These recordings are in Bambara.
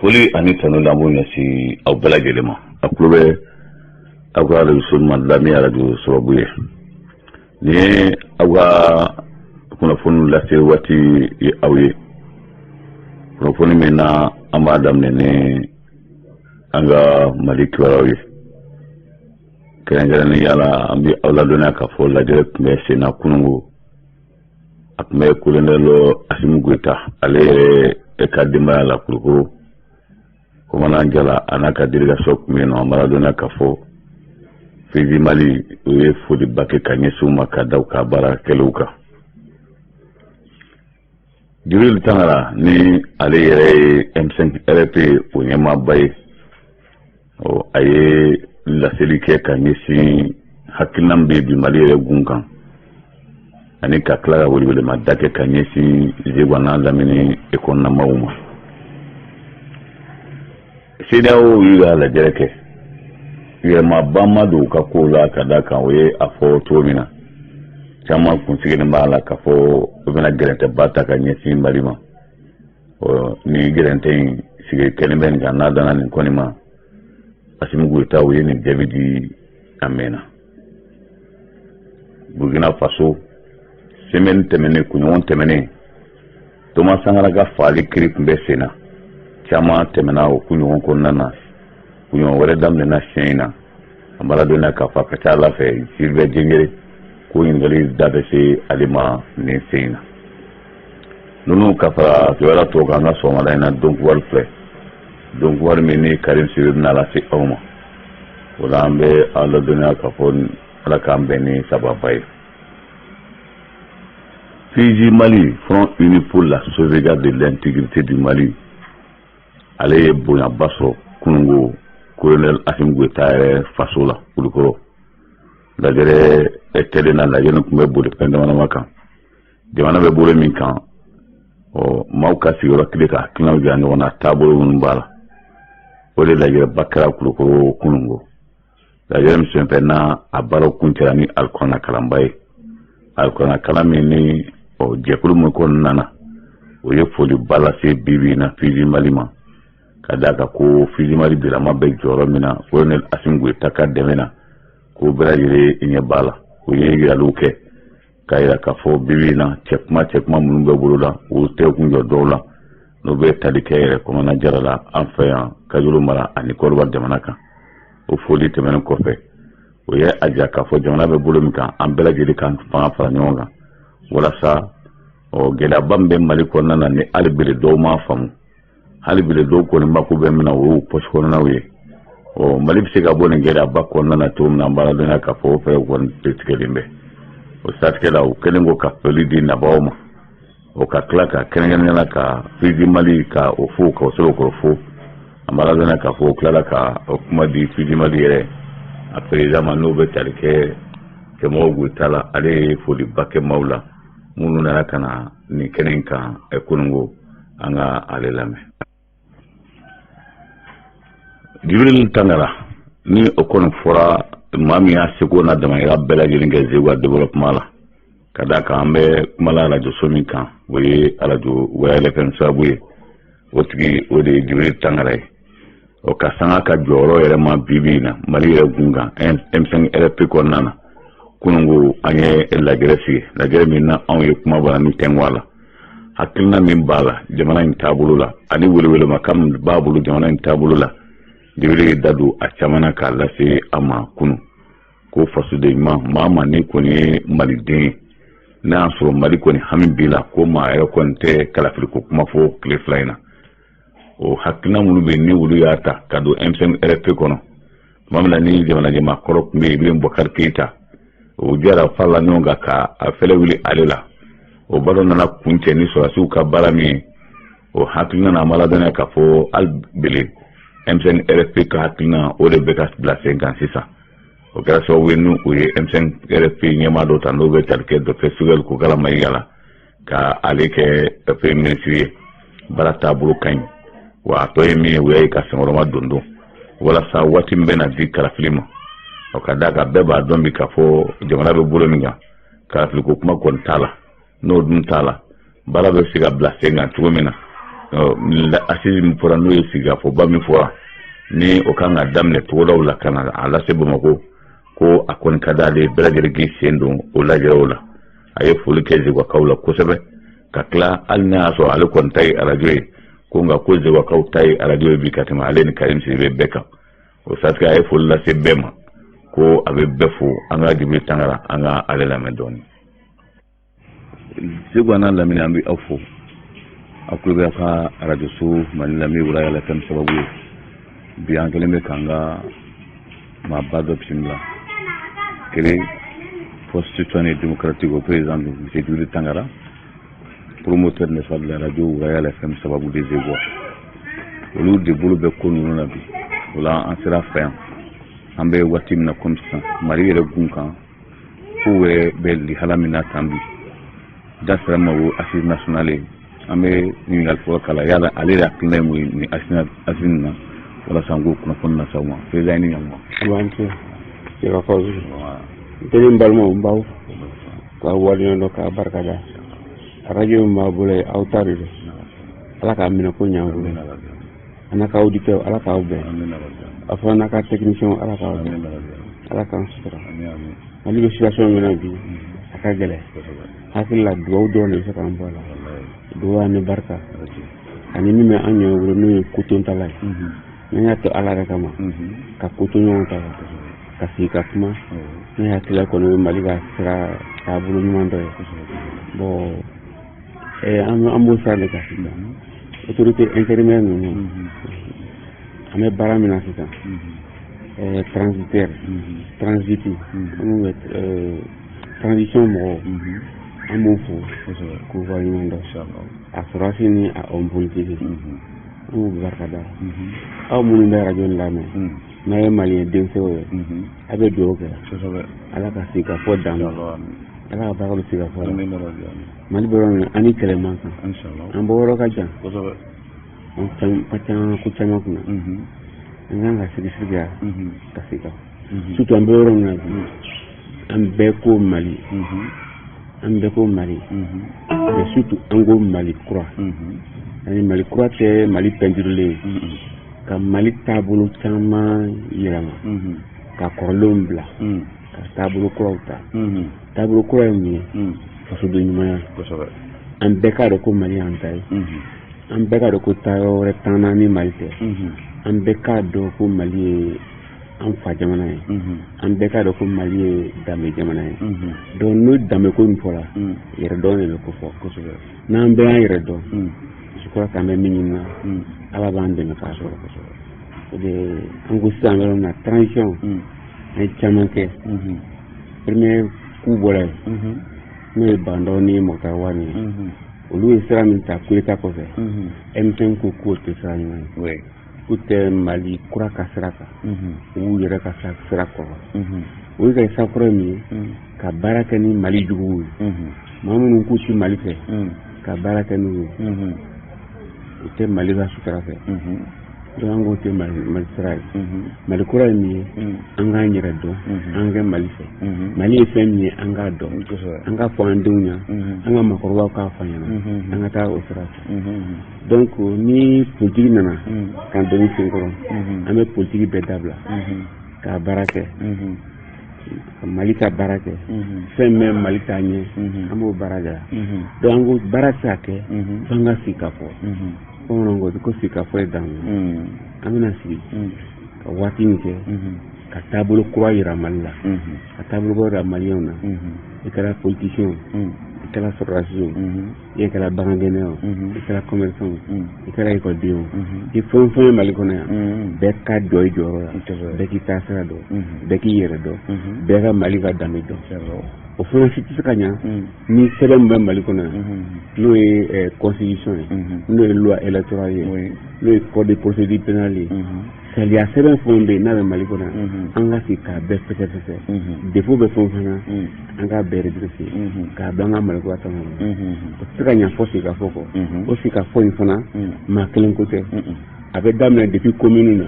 foli ani tanu lambo nyasi aw bɛɛ lajɛlen ma a tulo bɛ aw ka radio lamɛn radio sababu ye ni ye aw ka kunnafoni lase waati ye aw ye kunnafoni min na an b'a daminɛ ni an ka Mali kibaruyaw ye kɛrɛnkɛrɛnnenya la an bɛ aw ladɔnniya k'a fɔ lajɛrɛ tun bɛ sen na kunungo a tun bɛ kolonɛli Asimu Goyita ale yɛrɛ ka denbaya la Kulukoro komanan jala a n'a ka délégation tun bɛ yen nɔ an b'a ladɔnniya k'a fɔ Fizi Mali o ye foliba kɛ ka ɲɛsin u ma ka da u ka baarakɛlaw kan. Jibril Tangara ni ale yɛrɛ ye M5 RP o ɲɛmaaba ye a ye laseli kɛ ka ɲɛsin hakilina min bɛ bi Mali yɛrɛ gun kan ani ka tila ka welewelema da kɛ ka ɲɛsin Zegwa n'a lamini ekɔnɔnamaw ma. CEDEAO y'u ka lajɛrɛ kɛ yɛlɛmaba ma don u ka kow la ka da kan o ye a fɔ cogo min na caman kunsigilen b'a la k'a fɔ u bɛna gɛrɛntɛba ta ka ɲɛsin Mali ma ni gɛrɛntɛ in sigi kɛlen bɛ nin kan n'a danna nin kɔni ma Asimu Goyita o ye nin jaabi di a mɛnna. Burkina Faso semaine tɛmɛnen kunɲɔgɔn tɛmɛnen Thomas Sankara ka fagali kiri tun bɛ sen na caman tɛmɛna o kunɲɔgɔn kɔnɔna na kunɲɔgɔn wɛrɛ daminɛna siɲɛ in na an b'a ladɔnniya k'a fɔ a ka ca Ala fɛ Sylvain Jengere ko ɲininkali da bɛ se ale ma nin sen in na. Ninnu ka fara kibaruya tɔw kan an ka sɔgɔmada in na Donkuwari filɛ Donkuwari min ni Karim Sebe bɛna lase aw ma o la an bɛ aw ladɔnniya k'a fɔ Ala k'an bɛn ni sababa ye. Fizi Mali, Front Uni pour la sauvegarde de l'intégrité du Mali, ale ye bonyaba sɔrɔ kunungo colonel Asimu Goyita yɛrɛ faso la Kulukoro. Lajɛrɛ kɛlen na lajɛrɛ tun bɛ boli fɛn damadama kan jamana bɛ bolo min kan maaw ka sigiyɔrɔ kelen ka hakilinaw jira ɲɔgɔn na taabolo minnu b'a la o de lajɛrɛba kɛra Kulukoro kunungo. Lajɛrɛ min senfɛ na a baaraw kun cɛla ni alikuranɛ kalanba ye alikuranɛ kalan min ni jɛkulu min kɔnɔna na o ye foliba lase bibi na Fizi Mali ma ka d'a kan ko Fizi Mali bilama bɛ jɔyɔrɔ min na colonel Asimu Goyita ka dɛmɛ na ko bɛɛ lajɛlen ɲɛ b'a la o ye yiraliw kɛ k'a yira k'a fɔ bibi na cɛkuma minnu bɛ bolo la o tɛ kun jɔ dɔw la n'o bɛ tali kɛ yɛrɛ kɔnɔna jara la an fɛ yan Kajolo mara ani Kɔrɔba jamana kan o foli tɛmɛnen kɔfɛ o ye a jira k'a fɔ jamana bɛ bolo min kan an bɛɛ lajɛlen kan fanga fara ɲɔgɔn kan walasa gɛlɛyaba min bɛ Mali kɔnɔna na ni hali bele dɔw m'a faamu hali bele dɔw kɔni mako bɛ min na o y'u poche kɔnɔnaw ye Mali bɛ se ka bɔ nin gɛlɛyaba kɔnɔna na cogo min na an b'a ladɔnniya k'a fɔ o fɛɛrɛ kɔni tigɛlen bɛ o siratigɛ la u kɛlen ko ka foli di nabaaw ma o ka tila ka kɛrɛnkɛrɛnnenya la ka Fizi Mali ka o fo ka o sɛbɛnkɔrɔ fo an b'a ladɔnniya k'a fɔ o tilala ka o kuma di Fizi Mali yɛrɛ a président ma n'o bɛ tali kɛ Kɛmɔgɔ Goyita la ale ye foliba kɛ maaw la minnu nana ka na nin kɛnɛ in kan kunungo an ka ale lamɛn. Jibril Tangara ni o kɔni fɔra maa min y'a seko n'a damayira bɛɛ lajɛlen kɛ Zegwa développement la ka d'a kan an bɛ kuma la radio so min kan o ye radio Wayale FM sababu ye o tigi o de ye Jibril Tangara ye o ka sanga ka jɔyɔrɔ yɛrɛ ma bibi in na Mali yɛrɛ gun kan M5 RP kɔnɔna na kunungo an ye lajɛrɛ sigi lajɛrɛ min na anw ye kuma bala ni tɛngwa la hakilina min b'a la jamana in taabolo la ani welewelema kan min b'a bolo jamana in taabolo la Jibril da don a caman na k'a lase a ma kunu ko fasoden ɲuman maa ma ni kɔni ye maliden ye n'a y'a sɔrɔ Mali kɔni hami b'i la ko maa yɛrɛ kɔni tɛ kalafili ko kuma fɔ tile fila in na o hakilina minnu bɛ ni olu y'a ta ka don M5 RP kɔnɔ tuma min na ni jamana ɲɛmaa kɔrɔ tun bɛ yen Ibrahim Boubacar Keïta o jara farala ɲɔgɔn kan ka a fɛlɛ wuli ale la o baara nana kun cɛ ni sɔrɔdasiw ka baara min ye o hakilina na an b'a ladɔnniya k'a fɔ hali bele M5 RP ka hakilina o de bɛ ka bila sen kan sisan o kɛra sababu ye n'o ye M5 RP ɲɛmaa dɔ ta n'o bɛ tali kɛ Dr Sogɛl Kokala Mayiga la ka ale kɛ premier ministre ye baara taabolo ka ɲi wa a tɔ ye min ye o y'a ye ka senkɔrɔma dondon walasa waati min bɛ na di kalafili ma o ka d'a kan bɛɛ b'a dɔn bi k'a fɔ jamana bɛ bolo min kan kalafiliko kuma kɔni t'a la n'o dun t'a la baara bɛ se ka bila sen kan cogo min na assise min fɔra n'o ye sigikafɔba min fɔra ni o kan ka daminɛ togodaw la ka na a lase Bamakɔ ko a kɔni ka d'ale bɛɛ lajɛlen k'i sen don o lajɛrew la a ye foli kɛ Zegwakaw la kosɛbɛ ka tila hali n'a y'a sɔrɔ ale kɔni ta ye arajo ye ko nka ko Zegwakaw ta ye arajo ye bi ka tɛmɛ ale ni Karim Sidibe bɛɛ kan o sati a ye foli lase bɛɛ ma ko a bɛ bɛɛ fo an ka Djibril Tangara an ka ale lamɛn dɔɔni. Segu n'a lamini an bɛ aw fo a kulo bɛ ka arajo so Mali lamɛn Wurayɛlɛ FM sababu ye bi an kɛlen bɛ k'an ka maaba dɔ bisimila créé Force citoyenne et démocratique au président de Djibril Tangara, promoteur n'est-ce pas de la radio Wurayɛlɛ FM sababu des Zegois olu de bolo bɛ ko ninnu na bi o la an sera fɛ yan an bɛ waati min na comme sisan Mali yɛrɛ gun kan ko wɛrɛ bɛ lihala min na tan bi da sera ma o assise nationale an bɛ ɲininkali fɔlɔ k'a la yala ale de hakilina ye mun ye nin assise na walasa n k'o kunnafoni lase aw ma président ni ɲankuma. An ce Zegwakaw ntɛnɛn n balimaw n b'aw k'aw waleɲumandɔn k'a barikada radio min b'a bolo ye aw ta de don ala k'a minɛ ko ɲ'an bolo a n'a ka auditeurs ala k'aw bɛn a fana n'a ka techniciens ala k'aw bɛn ala k'an sutura Mali bɛ situation min na bi a ka gɛlɛn hakili la dugawu dɔrɔn de bɛ se k'an bɔ a la dugawu ani barika ani min bɛ an ɲɛ wolo n'o ye kotontala ye n'an y'a to ala yɛrɛ kama ka koto ɲɔgɔn ta ka sigi ka kuma ne hakili kɔni ye Mali ka sira taabolo ɲuman dɔ ye bon an b'o sira de kan sisan autorité intérimaire ninnu an bɛ baara min na sisan transitaire transiti an bɛ transition mɔgɔw an b'o fo k'u waleɲuman dɔn a sɔrɔsi ni a homme politique an b'u barikada aw minnu bɛ radio lamɛn n'a ye maliyɛn denmisɛnw ye a bɛ dugawu kɛ ala ka sigi ka fɔ dan ala ka baaraw sigi ka fɔ Mali bɛ yɔrɔ min an ni kɛlɛ man kan an bɔ yɔrɔ ka jan an ka ca ko caman kunna an kan ka sigi yan ka sigi ka surtout an bɛ yɔrɔ min na an bɛɛ ko Mali an bɛɛ ko Mali mais surtout an ko Mali kura ani Mali kura tɛ Mali peinturelen ka Mali taabolo caman yɛlɛma ka kɔrɔlenw bila ka taabolo kuraw ta taabolo kura ye mun ye fasoden ɲumanya an bɛɛ k'a dɔn ko Mali y'an ta ye an bɛɛ k'a dɔn ko taayɔrɔ wɛrɛ t'an na ni Mali tɛ an bɛɛ k'a dɔn ko Mali ye an fa jamana ye an bɛɛ k'a dɔn ko Mali ye danbe jamana ye donc n'o danbe ko min fɔra yɛrɛ dɔn de bɛ ko fɔ n'an bɛɛ y'an yɛrɛ dɔn je crois qu'an bɛ min ɲini na ala b'an dɛmɛ k'a sɔrɔ an ko sisan yɔrɔ min na transition an ye caman kɛ premier coup bɔra yen n'o ye Bandɔ ni Mɔkutari Wani ye olu ye sira min ta coup d'État kɔfɛ M5 ko k'o tɛ sira ɲuman ye k'u tɛ Mali kura ka sira kan u b'u yɛrɛ ka sira kɔrɔ o ye ka sira kɔrɔ min ye ka baara kɛ ni Mali juguw ye maa minnu k'u ti Mali fɛ ka baara kɛ n'u ye u tɛ Mali ka sutura fɛ donc an k'o tɛ Mali sira ye Mali kura ye min ye an k'an yɛrɛ dɔn an kɛ Mali fɛ Mali ye fɛn min ye an k'a dɔn an ka fɔ an denw ɲɛna an ka maakɔrɔbaw k'a fɔ an ɲɛna an ka taa o sira fɛ donc ni politique nana k'an dɔnni senkɔrɔ an bɛ politique bɛɛ dabila k'a baara kɛ ka Mali ka baara kɛ fɛn bɛ Mali ta ɲɛ an b'o baara kɛ donc an ko baara tɛ se ka kɛ f'an ka sigi ka fɔ bamananw ko sigi ka fɔ ye dan an bɛna sigi ka waati min kɛ ka taabolo kura yira Mali la ka taabolo kura yira maliyɛnw na i kɛra politicien i kɛra sɔrɔdasiw i kɛra bagangɛnɛw i kɛra commerçant i kɛra écolidenw i fɛn fɛn ye Mali kɔnɔ yan bɛɛ ka jɔ i jɔyɔrɔ la bɛɛ k'i taa sira dɔn bɛɛ k'i yɛrɛ dɔn bɛɛ ka Mali ka danbe dɔn o fana si tɛ se ka ɲa ni sɛbɛn min bɛ Mali kɔnɔ yan n'o ye constitution ye n'o ye loi électorale ye n'o ye code de procédure pénale ye sariya sɛbɛn fɛn bɛ yen n'a bɛ Mali kɔnɔ an ka sigi k'a bɛɛ fɛsɛfɛsɛ défaut bɛ fɛn fɛn na an k'a bɛɛ redresser k'a bila an ka Mali kura tɔnɔ o tɛ se ka ɲa fɔ sigi ka fɔ kɔ o sigi ka fɔ in fana maa kelen ko tɛ a bɛ daminɛ depuis commune na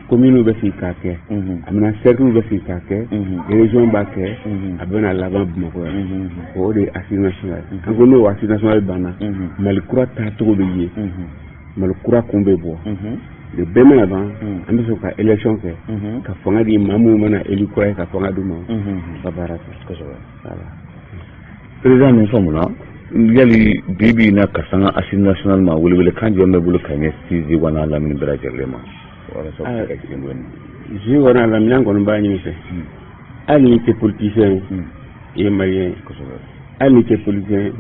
commune bɛ sigi k'a kɛ a bɛna cercle bɛ sigi k'a kɛ région b'a kɛ a bɛna laban Bamakɔ yan o de ye assise nationale an ko n'o assise nationale banna Mali kura taacogo bɛ ye malkura kun bɛ bɔ le bɛɛ mana ban an bɛ sɔn ka élection kɛ ka fanga di maa minnu mana élu kura ye ka fanga d'u ma ka baara kɛ kosɛbɛ voilà président min faamu na yali bibi na ka sanga assise national ma wele kan jɔn bɛ bolo ka ɲɛ sisi wana lamini bɛɛ lajɛlen ma walasa ka jigin dɔɔni si wana lamini an kɔni b'a ɲini fɛ hali ni tɛ politicien i ye malien kosɛbɛ hali ni tɛ politicien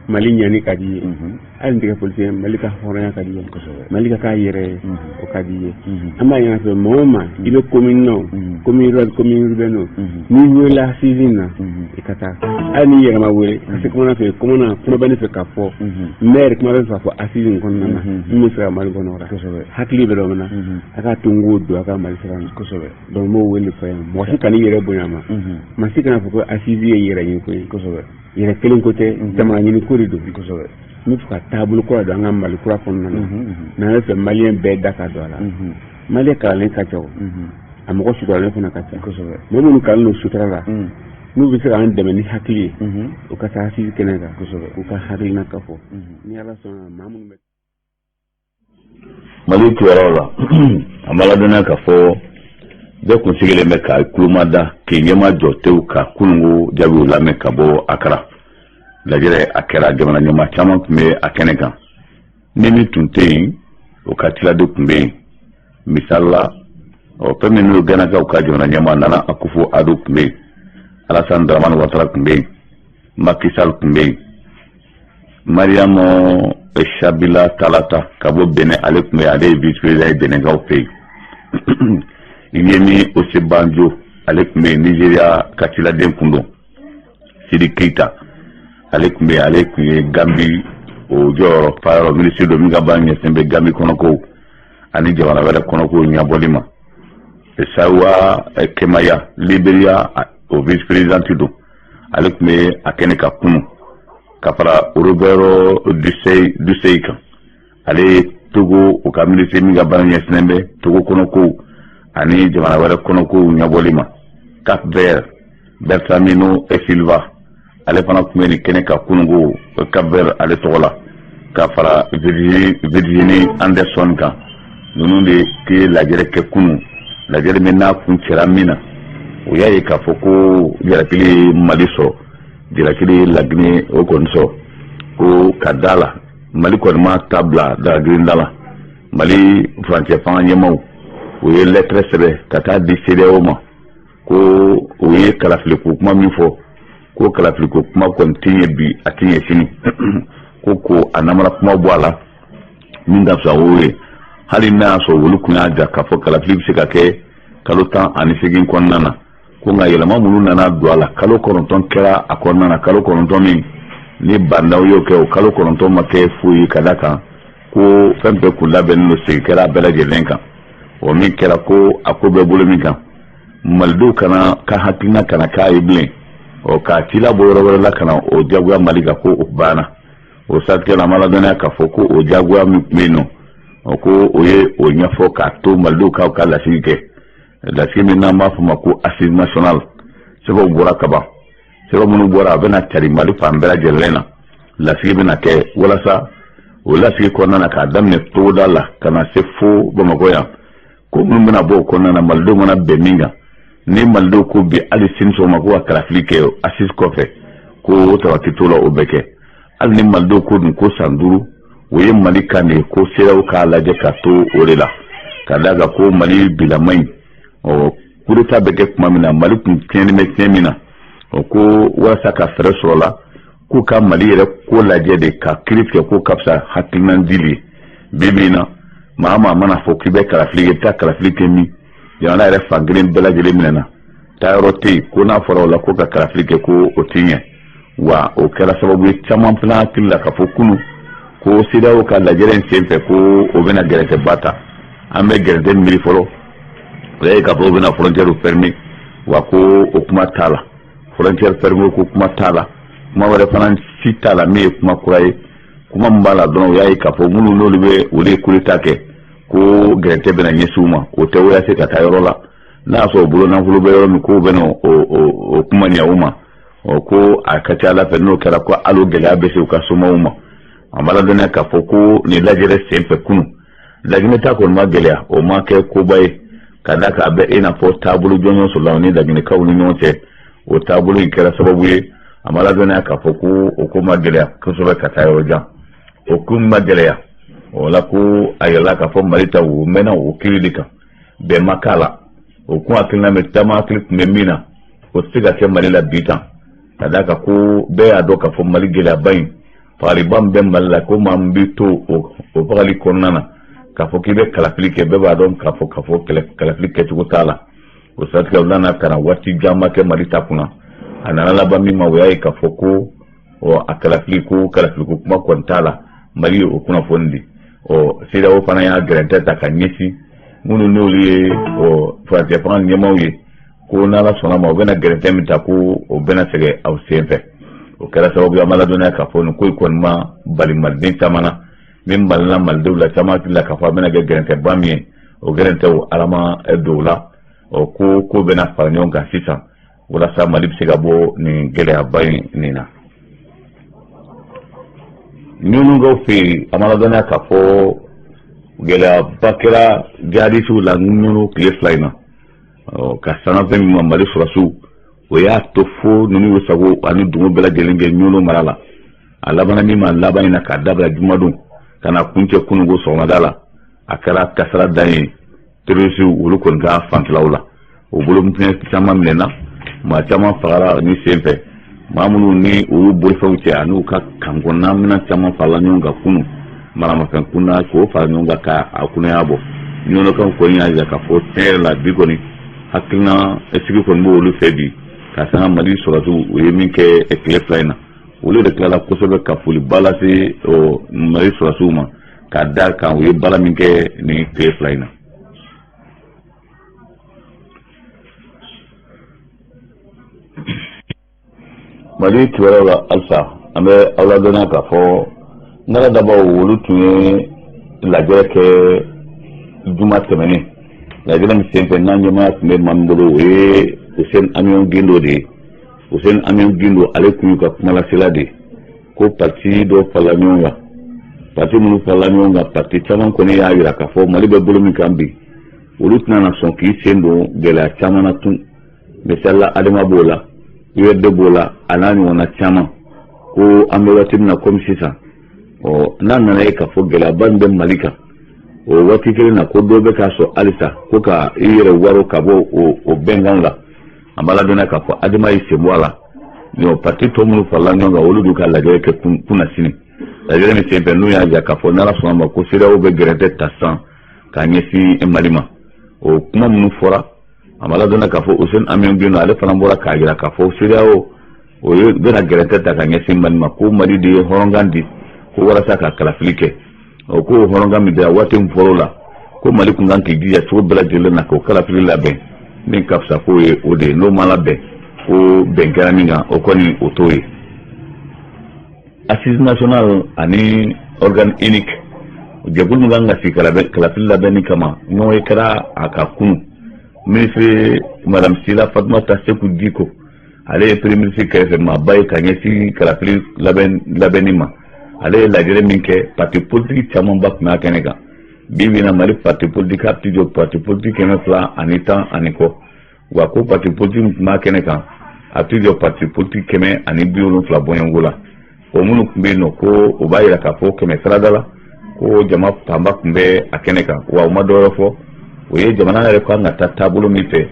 Mali ɲani ka di ye hali ni tɛ politicien Mali ka hɔrɔnya ka di ye Mali ka k'a yɛrɛ ye o ka di ye an b'a ɲini fɛ mɔgɔ ma i bɛ commune na commune rurale commune urbaine n'i welela assise na i ka taa hali n'i yɛrɛ ma wele parce que kuma fɛ kuma bɛ ne fɛ k'a fɔ maire kuma bɛ fɛ k'a fɔ assise in kɔnɔna na min bɛ se ka Mali kɔnɔ hakili bɛ dɔ min na a k'a to n k'o don a ka Mali sira ma donc n b'o wele fɔ yan mɔgɔ si ka n'i yɛrɛ bonya ma maa si kana fɔ ko assise ye yɛrɛ ɲini ko ye yɛrɛ kelen ko tɛ jamana ɲini ko de don n bɛ fɛ ka taabolo kura don an ka Mali kura kɔnɔna na n'an bɛ fɛ maliyɛn bɛɛ da ka don a la maliyɛn kalanlen ka ca a mɔgɔ suturalen fana ka ca mɔgɔ minnu kalan don sutura la n'u bɛ se k'an dɛmɛ ni hakili ye u ka taa assise kɛnɛ kan k'u ka hakilina ka fɔ ni Ala sɔnna maa minnu bɛ Mali tuyɔrɔ la a ma ladɔnniya k'a fɔ bɛɛ kun sigilen bɛ ka kulomada k'i ɲɛma jɔ tew ka kununko jaabiw lamɛn ka bɔ Akara lajɛrɛ a kɛra jamana ɲɛma caman tun bɛ a kɛnɛ kan ni min tun tɛ yen o ka tilade tun bɛ yen misali la fɛn min n'o gɛnna u ka jamana ɲɛma Nana Akufo Addo tun bɛ yen Alassane Dramane Ouattara tun bɛ yen Macky Sall tun bɛ yen Mariam Sabila Talata ka bɔ Benin ale tun bɛ yen ale ye vice président ye Beninkaw fɛ yen Yemi Osibanjo ale tun bɛ yen Nigeria ka tiladen kun don Sidi Keita ale tun bɛ yen ale tun ye Gambi o jɔyɔrɔ fa yɔrɔ ministre dɔ min ka baara ɲɛsinnen bɛ Gambi kɔnɔko ani jamana wɛrɛ kɔnɔko ɲɛbɔli ma Sawa Kemaya Liberia o vice président don ale tun bɛ a kɛnɛ ka kunu ka fara Roberto Dusseyi kan ale ye Togo o ka ministre min ka baara ɲɛsinnen bɛ Togo kɔnɔko ani jamana wɛrɛ kɔnɔko ɲɛbɔli ma Cap Vert Bertamino e Silva ale fana tun bɛ nin kɛnɛ ka kununko Cap Vert ale tɔgɔ la ka fara Virginie Anderson kan ninnu de tɛ lajɛrɛ kɛ kunu lajɛrɛ min n'a kun cɛra min na o y'a ye k'a fɔ ko jalakili ye Mali sɔrɔ jalakili ye Laginɛ o kɔni sɔrɔ ko ka da la Mali kɔni ma ta bila dagagirinda la Mali furancɛ fanga ɲɛmaaw o ye lettre sɛbɛn ka taa di CEDEAO ma ko o ye kalafiliko kuma min fɔ ko kalafiliko kuma kɔni tɛ ɲɛ bi a tɛ ɲɛ sini ko a namara kuma bɔ a la min ka fisa o ye hali n'a y'a sɔrɔ olu kun y'a ja k'a fɔ kalafili bɛ se ka kɛ kalo 18 kɔnɔna na ko nka yɛlɛma minnu nana don a la kalo 9 kɛra a kɔnɔna na kalo 9 min ni bandaw y'o kɛ o kalo 9 ma kɛ foyi ka da kan ko fɛn bɛɛ kun labɛnnen don segin kɛra bɛɛ lajɛlen kan o min kɛra ko a ko bɛɛ bolo min kan malidenw kana ka hakilina kana k'a ye bilen ka ci labɔ yɔrɔ wɛrɛ la kana o jagoya Mali kan ko o banna o satigɛ la ma ladɔnniya k'a fɔ ko o jagoya min tun bɛ yen nɔ ko o ye o ɲɛfɔ k'a to malidenw ka lasigi kɛ lasigi min n'an b'a fɔ ma ko assise nationale sɛbɛnw bɔra kaban sɛbɛn minnu bɔra a bɛna cari Mali fan bɛɛ lajɛlen na lasigi bɛna kɛ walasa o lasigi kɔnɔna na k'a daminɛ Togoda la ka na se fo Bamakɔ yan ko minnu bɛna bɔ o kɔnɔna na malidenw mana bɛn min kan ni malidenw ko bi hali sini sɔgɔma ko ka kalafili kɛ assise kɔfɛ ko o tabati t'o la o bɛ kɛ hali ni malidenw ko dun ko san 5 o ye Mali kan de ko CEDEAO k'a lajɛ ka to o de la ka d'a kan ko Mali bilama in coup d'état bɛ kɛ tuma min na Mali kun tiɲɛni bɛ tiɲɛ min na ko walasa ka fɛɛrɛ sɔrɔ la k'u ka Mali yɛrɛ ko lajɛ de ka kiiri tigɛ ko ka fisa hakilina dili ye bi in na maa mana fɔ k'i bɛ kalafili kɛ i bɛ taa kalafili kɛ min jamana yɛrɛ fan kelen bɛɛ lajɛlen minɛna taa yɔrɔ tɛ yen ko n'a fɔra o la ko ka kalafili kɛ ko o tɛ ɲɛ wa o kɛra sababu ye caman fana hakili la ka fɔ kunu ko CEDEAO ka lajɛlen sen fɛ ko o bɛna gɛrɛtɛba ta an bɛ gɛrɛtɛ miiri fɔlɔ o y'a ye k'a fɔ o bɛna frontière fermer wa ko o kuma t'a la frontière fermer ko kuma t'a la kuma wɛrɛ fana si t'a la min ye kuma kura ye kuma min b'a la dɔrɔn o y'a ye k'a fɔ minnu n'olu bɛ olu ye coup d'état kɛ ko gɛrɛtɛ bɛna ɲɛsin u ma o tɛ walasa ka taa yɔrɔ la n'a y'a sɔrɔ bolo nafolo bɛ yɔrɔ min ko bɛna o kuma ɲɛ u ma ko a ka ca Ala fɛ n'o kɛra ko hali o gɛlɛya bɛ se u ka somɔgɔw ma amala dona ka foko ni lajere sempe kunu lagine ta ko magelya o ma ke ko bay kada ka be ina fo tabulu jonyo so lawni lagine kawlu nyote o tabulu ikera sababu ye amala dona ka foko o ko magelya ko so be katayo ja o kum magelya o la ko ayala ka fo malita o mena o kilika be makala o ko akina metama klik memina o siga ke malila bitan kada ka ko be adoka fo maligela bayin Paribam ben malala ko mambito o pagali konana kafo kibe kalaflike be ba don kafo kalaflike tukutala o satka ulana kana wati jama ke marita kuna anana laba mi mawai kafo ko o akalafliku kuma kontala mari o kuna fondi o sida o fana ya garanta ta kanyesi munu noli o fati fan nyamawi ko nala sona ma bena garanta mita ko o bena sege au sempe o kɛra sababu ya mala dɔnniya k'a fɔ nin ko kɔni ma bali maliden caman na min balila malidenw la caman hakili la k'a fɔ a bɛna kɛ gɛrɛntɛba min ye o gɛrɛntɛw ala ma don o la o ko bɛna fara ɲɔgɔn kan sisan walasa mali bɛ se ka bɔ nin gɛlɛyaba in nin na ɲunugaw fɛ yen a mala dɔnniya k'a fɔ gɛlɛyaba kɛra jihadisiw la ɲunu tile fila in na ka sanga fɛn min ma mali sɔrɔsiw o y'a to fo ninnu sago ani dugu bɛɛ lajɛlen kɛ ɲolo mara la a laban min ma laban in na k'a dabila jumadon ka na kuncɛ kununko sɔgɔmada la a kɛra kasara dan ye terrorisiw olu kɔni ka fantilaw la o bolo caman minɛna maa caman fagara ni sen fɛ maa minnu ni olu bolifɛnw cɛ ani u ka kankɔnna minɛn caman farala ɲɔgɔn kan kunu maramafɛn kunna k'o fara ɲɔgɔn kan k'a kunnaya bɔ ɲɔnɔkan kɔni y'a jira k'a fɔ tiɲɛ yɛrɛ la bi kɔni hakilina sigi kɔni b'o olu fɛ bi ka sanga mali sɔrɔsiw o ye min kɛ tile fila in na olu de tilala kosɛbɛ ka foli ba lase mali sɔrɔsiw ma ka da kan u ye baara min kɛ nin tile fila in na mali kibaruyaw la halisa an bɛ aw ladɔnniya k'a fɔ nala dabaw olu tun ye lajɛrɛ kɛ juma tɛmɛnen lajɛrɛ min senfɛ n'an ɲɛmaya tun bɛ maa min bolo o ye Hussein Amion Gindo de Hussein Amion Gindo ale kun y'u ka kumalasela de ko parti dɔ farala ɲɔgɔn kan parti minnu farala ɲɔgɔn kan parti caman kɔni y'a jira k'a fɔ mali bɛ bolo min kan bi olu tɛna na sɔn k'i sen don gɛlɛya caman na tun misalila adama b'o la URD b'o la a n'a ɲɔgɔnna caman ko an bɛ waati min na komi sisan n'a nana ye k'a fɔ gɛlɛyaba min bɛ mali kan o waati kelen na ko dɔ bɛ k'a sɔrɔ halisa ko ka i yɛrɛ waro ka bɔ o bɛnkan la an b'a ladɔnniya k'a fɔ adama y'i sen bɔ a la nin parti tɔ minnu farala ɲɔgɔn kan olu de ka lajɛrɛ kɛ kunna sini lajɛrɛ min senfɛ n'u y'a jira k'a fɔ n'ala sɔnna ma ko CEDEAO bɛ gɛrɛntɛ ta sisan k'a ɲɛsin mali ma o kuma minnu fɔra an b'a ladɔnniya k'a fɔ Hussein Amion Gindo ale fana bɔra k'a jira k'a fɔ CEDEAO o ye bɛna gɛrɛntɛ ta ka ɲɛsin mali ma ko mali de ye hɔrɔnkan di ko walasa ka kalafili kɛ o ko hɔrɔnkan min dira waati min fɔr'o la ko mali kun kan k'i jija cogo bɛɛ lajɛlen na k'o kalafili labɛn min ka fisa k'o ye o de ye n'o ma labɛn ko bɛn kɛra min kan o kɔni o t'o ye assise nationale ani organe unique jɛkulu min kan ka sigi kalafili labɛnni kama n'o ye kɛra a ka kunu ministre madame Sila Fatumata Seku Diko ale ye premier ministre kɛrɛfɛ maaba ye ka ɲɛsin kalafili labɛnni ma ale ye lajɛrɛ min kɛ parti politique camanba tun b'a kɛnɛ kan bi na mali parti politique a ti jɔ parti politique 210 ani kɔ wa ko parti politique tun b'a kɛnɛ kan a ti jɔ parti politique 170 bɔɲɔngo la o minnu tun bɛ yen nɔ ko o b'a jira k'a fɔ 100 sarada la ko jama fanba tun bɛ a kɛnɛ kan wa o ma dɔwɛrɛ fɔ o ye jamana yɛrɛ kan ka taa taabolo min fɛ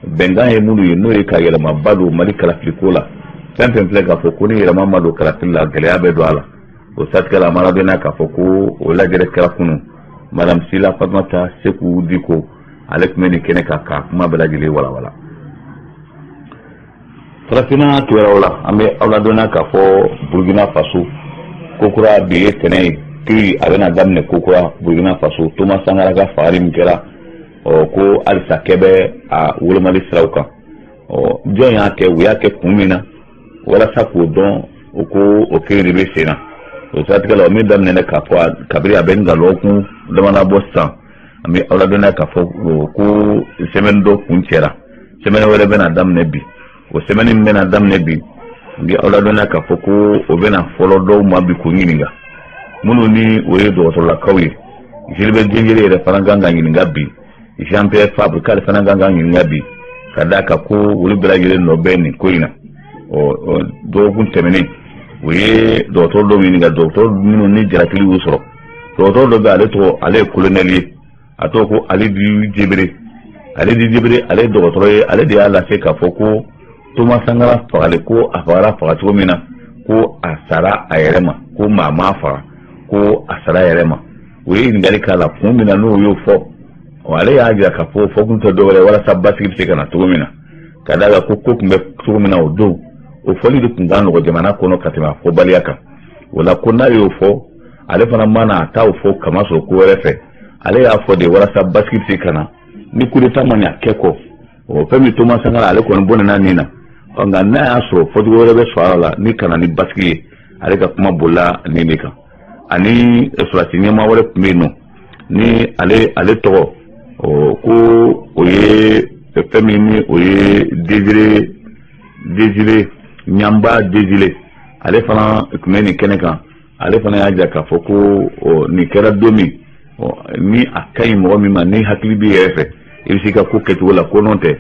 bɛnkan ye minnu ye n'o ye ka yɛlɛmaba don mali kalafiliko la fɛn fɛn filɛ k'a fɔ ko ni yɛlɛma ma don kalafili la gɛlɛya bɛ don a la o satigɛ la a ma ladɔnniya k'a fɔ ko o lajɛrɛ kɛra kunu madame Sila Fatumata Seku Diko ale tun bɛ nin kɛnɛ kan ka kuma bɛɛ lajɛlen walawala farafinna kibaruyaw la an bɛ aw ladɔnniya k'a fɔ Burkina Faso kokura bi ye tɛnɛ ye kiri a bɛna daminɛ kokura Burkina Faso Thomas Sankara ka fagari min kɛra ko halisa kɛ bɛ a wolomali siraw kan jɔn y'a kɛ u y'a kɛ kun min na walasa k'o dɔn o ko o kiri de bɛ sen na o siratigɛ la o min daminɛ k'a fɔ kabiri a bɛ nkalon kun damana bɔ sisan an bɛ aw ladɔnniya k'a fɔ ko semaine dɔ kun cɛra semaine wɛrɛ bɛna daminɛ bi o semaine min bɛna daminɛ bi an bɛ aw ladɔnniya k'a fɔ ko o bɛna fɔlɔ dɔw ma bi k'u ɲininka minnu ni o ye dɔgɔtɔrɔlakaw ye Gilbert Diengere yɛrɛ fana kan ka ɲininka bi Jean Pierre Fabre k'ale fana kan ka ɲininka bi ka d'a kan ko olu bɛɛ lajɛlen nɔ bɛ nin ko in na dɔgɔkun tɛmɛnen o ye dɔgɔtɔrɔ dɔw ɲininka dɔgɔtɔrɔ minnu ni jalakili y'u sɔrɔ dɔgɔtɔrɔ dɔ bɛ ale tɔgɔ ale ye colonel ye a tɔgɔ ko Alidu Jebere ale ye dɔgɔtɔrɔ ye ale de y'a lase k'a fɔ ko Thomas Sankara fagale ko a fagara faga cogo min na ko a sara a yɛrɛ ma ko maa ma faga ko a sara a yɛrɛ ma o ye ɲininkali k'a la kun min na n'o y'o fɔ ale y'a jira k'a fɔ kun tɛ dɔwɛrɛ walasa basigi bɛ se ka na cogo min na ka d'a kan ko tun bɛ cogo min na o don o fɔli de tun ka nɔgɔ jamana kɔnɔ ka tɛmɛ a fɔbaliya kan o la ko n'a y'o fɔ ale fana mana a t'o fɔ kamasɔrɔ ko wɛrɛ fɛ ale y'a fɔ de walasa basigi bɛ se ka na ni coup d'état ma ɲa kɛ kɔ fɛn min Thomas Sankara ale kɔni bɔnna nin na nka n'a y'a sɔrɔ fɔcogo wɛrɛ bɛ sɔrɔ a la ni kana ni basigi ye ale ka kuma bolila nin de kan ani surasi ɲɛmaa wɛrɛ tun bɛ yen nɔ ni ale tɔgɔ ko o ye fɛn min ni o ye Désiré Ɲamba Désiré ale fana tun bɛ nin kɛnɛ kan ale fana y'a jira k'a fɔ ko nin kɛra don min ni a ka ɲi mɔgɔ min ma ni hakili b'i yɛrɛ fɛ i bɛ se ka ko kɛcogo la ko n'o tɛ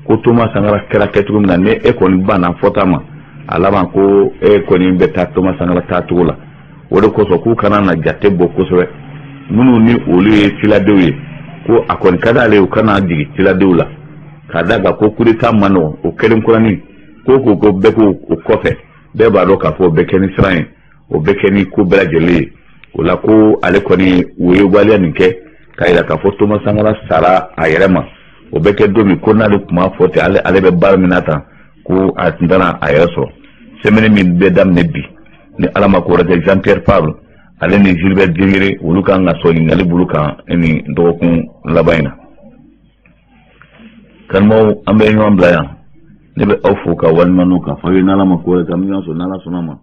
ko Thomas Sankara kɛra kɛcogo min na ni e kɔni banna fɔta ma a laban ko e kɔni bɛ taa Thomas Sankara taacogo la o de kosɔn k'u kana na jate bɔ kosɛbɛ minnu ni olu ye ciladenw ye ko a kɔni ka d'ale u kana jigin ciladenw la ka d'a kan ko coup d'état ma nɔgɔn o kelen kuranin ko bɛɛ ko o kɔfɛ bɛɛ b'a dɔn k'a fɔ o bɛɛ kɛ ni siran ye o bɛɛ kɛ ni ko bɛɛ lajɛlen ye o la ko ale kɔni o ye waleya nin kɛ k'a yira k'a fɔ Thomas Sankara sara a yɛrɛ ma o bɛ kɛ don min ko n'ale tun b'a fɔ ten ale bɛ baara min na tan ko a tun tɛna a yɛrɛ sɔrɔ semaine min bɛ daminɛ bi ni ala ma ko wɛrɛ kɛ Jean Pierre Fabre ale ni Gilbert Diengere olu kan ka sɔn ɲininkali bolo kan ni dɔgɔkun laban in na kanubaw an bɛ ɲɔgɔn bila yan ne bɛ aw fo ka waliɲuman dɔn k'a fɔ aw ye n'ala ma ko wɛrɛ kɛ an bɛ ɲɔgɔn sɔrɔ n'ala sɔnna ma